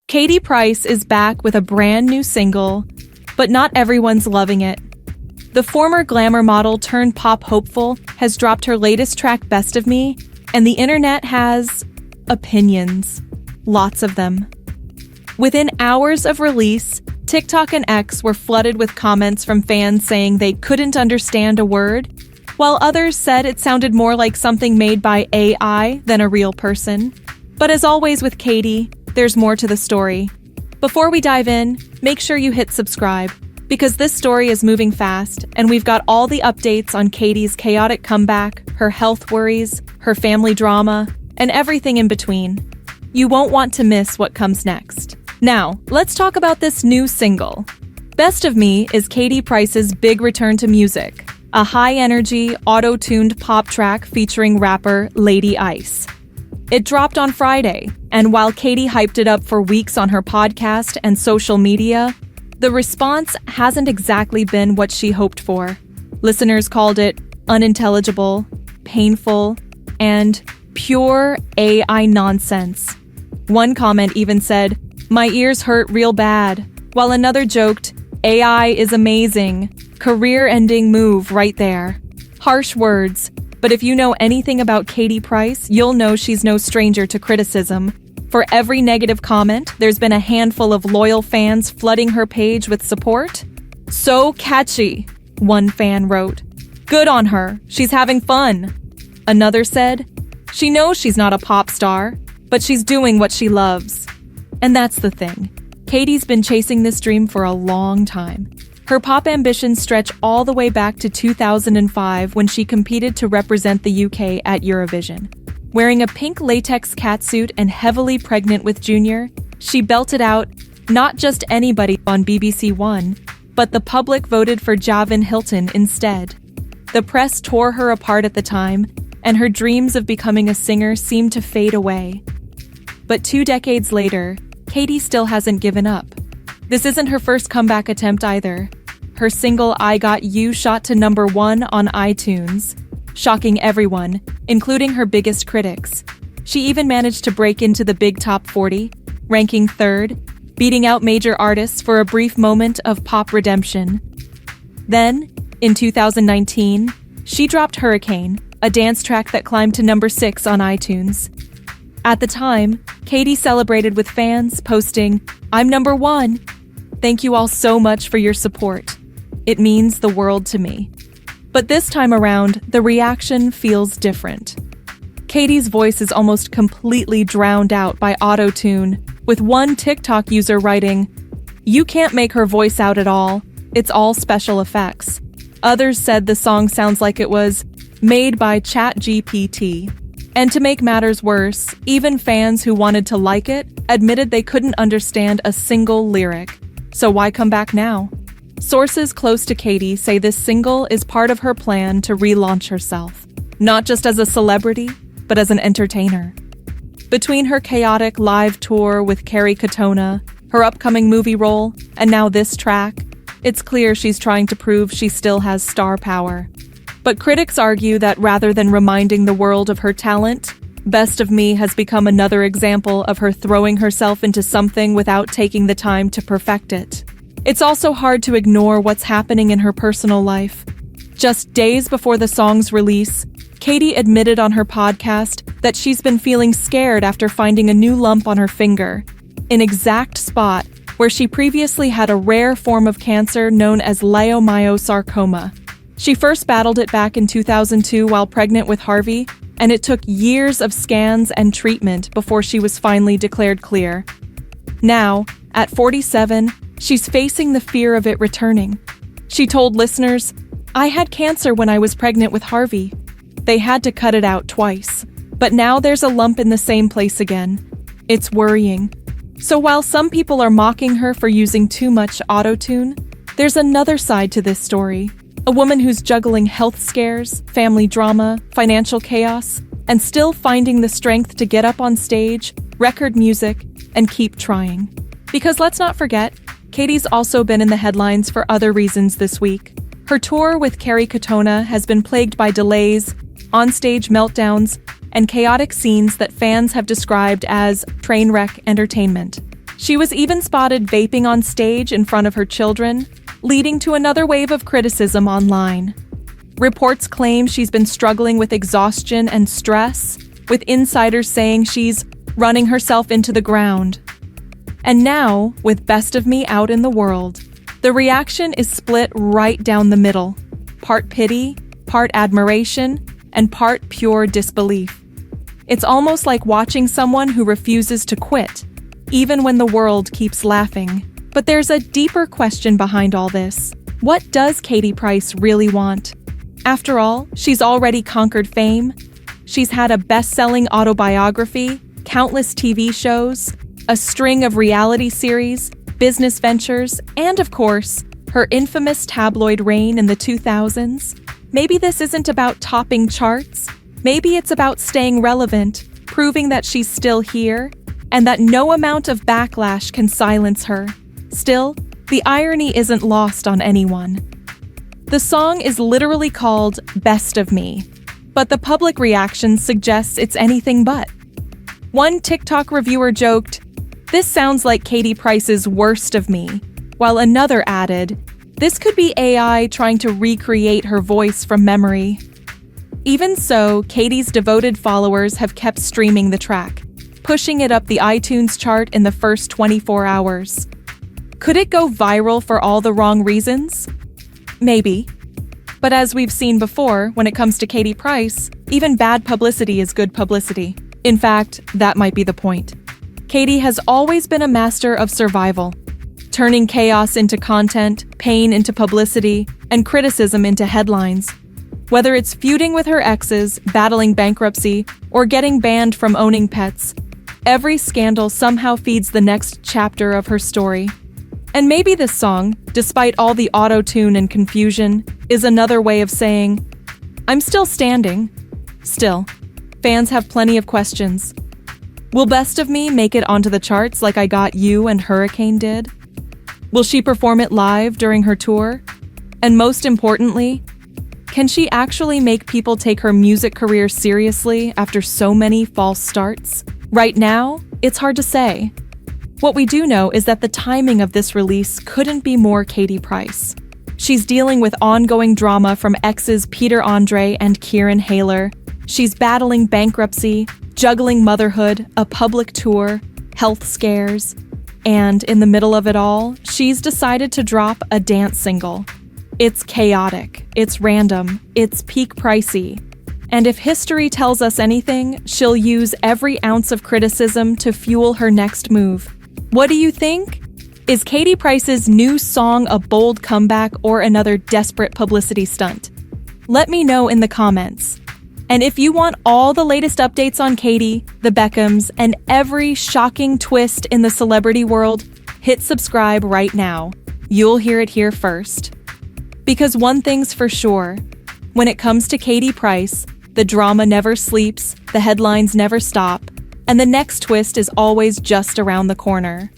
Katie Price is back with a brand new single, but not everyone's loving it. The former glamour model turned pop hopeful has dropped her latest track, Best of Me, and the internet has opinions. Lots of them. Within hours of release, TikTok and X were flooded with comments from fans saying they couldn't understand a word, while others said it sounded more like something made by AI than a real person. But as always with Katie, there's more to the story. Before we dive in, make sure you hit subscribe, because this story is moving fast, and we've got all the updates on Katie's chaotic comeback, her health worries, her family drama, and everything in between. You won't want to miss what comes next. Now, let's talk about this new single. Best of Me is Katie Price's big return to music, a high-energy, auto-tuned pop track featuring rapper Lady Ice. It dropped on Friday, and while Katie hyped it up for weeks on her podcast and social media, the response hasn't exactly been what she hoped for. Listeners called it unintelligible, painful, and pure AI nonsense. One comment even said, "My ears hurt real bad," while another joked, "AI is amazing, career-ending move right there." Harsh words, but if you know anything about Katie Price, you'll know she's no stranger to criticism. For every negative comment, there's been a handful of loyal fans flooding her page with support. "So catchy," one fan wrote. "Good on her, she's having fun." Another said, "She knows she's not a pop star, but she's doing what she loves." And that's the thing. Katie's been chasing this dream for a long time. Her pop ambitions stretch all the way back to 2005 when she competed to represent the UK at Eurovision. Wearing a pink latex catsuit and heavily pregnant with Junior, she belted out not just anybody on BBC One, but the public voted for Javin Hilton instead. The press tore her apart at the time, and her dreams of becoming a singer seemed to fade away. But 2 decades later, Katie still hasn't given up. This isn't her first comeback attempt either. Her single I Got You shot to #1 on iTunes, shocking everyone, including her biggest critics. She even managed to break into the big top 40, ranking 3rd, beating out major artists for a brief moment of pop redemption. Then, in 2019, she dropped Hurricane, a dance track that climbed to #6 on iTunes. At the time, Katie celebrated with fans, posting, "I'm #1. Thank you all so much for your support. It means the world to me." But this time around, the reaction feels different. Katie's voice is almost completely drowned out by auto-tune, with one TikTok user writing, "You can't make her voice out at all. It's all special effects." Others said the song sounds like it was made by ChatGPT. And to make matters worse, even fans who wanted to like it admitted they couldn't understand a single lyric. So why come back now? Sources close to Katie say this single is part of her plan to relaunch herself, not just as a celebrity, but as an entertainer. Between her chaotic live tour with Kerry Katona, her upcoming movie role, and now this track, it's clear she's trying to prove she still has star power. But critics argue that rather than reminding the world of her talent, Best of Me has become another example of her throwing herself into something without taking the time to perfect it. It's also hard to ignore what's happening in her personal life. Just days before the song's release, Katie admitted on her podcast that she's been feeling scared after finding a new lump on her finger, an exact spot where she previously had a rare form of cancer known as leiomyosarcoma. She first battled it back in 2002 while pregnant with Harvey, and it took years of scans and treatment before she was finally declared clear. Now, at 47, she's facing the fear of it returning. She told listeners, "I had cancer when I was pregnant with Harvey. They had to cut it out twice, but now there's a lump in the same place again. It's worrying." So while some people are mocking her for using too much auto-tune, there's another side to this story. A woman who's juggling health scares, family drama, financial chaos, and still finding the strength to get up on stage, record music, and keep trying. Because let's not forget, Katie's also been in the headlines for other reasons this week. Her tour with Kerry Katona has been plagued by delays, onstage meltdowns, and chaotic scenes that fans have described as train wreck entertainment. She was even spotted vaping on stage in front of her children, leading to another wave of criticism online. Reports claim she's been struggling with exhaustion and stress, with insiders saying she's running herself into the ground. And now, with Best of Me out in the world, the reaction is split right down the middle. Part pity, part admiration, and part pure disbelief. It's almost like watching someone who refuses to quit, even when the world keeps laughing. But there's a deeper question behind all this. What does Katie Price really want? After all, she's already conquered fame. She's had a best-selling autobiography, countless TV shows, a string of reality series, business ventures, and of course, her infamous tabloid reign in the 2000s. Maybe this isn't about topping charts. Maybe it's about staying relevant, proving that she's still here, and that no amount of backlash can silence her. Still, the irony isn't lost on anyone. The song is literally called Best of Me, but the public reaction suggests it's anything but. One TikTok reviewer joked, "This sounds like Katie Price's Worst of Me," while another added, "This could be AI trying to recreate her voice from memory." Even so, Katie's devoted followers have kept streaming the track, pushing it up the iTunes chart in the first 24 hours. Could it go viral for all the wrong reasons? Maybe. But as we've seen before, when it comes to Katie Price, even bad publicity is good publicity. In fact, that might be the point. Katie has always been a master of survival, turning chaos into content, pain into publicity, and criticism into headlines. Whether it's feuding with her exes, battling bankruptcy, or getting banned from owning pets, every scandal somehow feeds the next chapter of her story. And maybe this song, despite all the auto-tune and confusion, is another way of saying, "I'm still standing." Still, fans have plenty of questions. Will Best of Me make it onto the charts like I Got You and Hurricane did? Will she perform it live during her tour? And most importantly, can she actually make people take her music career seriously after so many false starts? Right now, it's hard to say. What we do know is that the timing of this release couldn't be more Katie Price. She's dealing with ongoing drama from exes Peter Andre and Kieran Hayler. She's battling bankruptcy, juggling motherhood, a public tour, health scares. And in the middle of it all, she's decided to drop a dance single. It's chaotic, it's random, it's peak pricey. And if history tells us anything, she'll use every ounce of criticism to fuel her next move. What do you think? Is Katie Price's new song a bold comeback or another desperate publicity stunt? Let me know in the comments. And if you want all the latest updates on Katie, the Beckhams, and every shocking twist in the celebrity world, hit subscribe right now. You'll hear it here first. Because one thing's for sure, when it comes to Katie Price, the drama never sleeps, the headlines never stop, and the next twist is always just around the corner.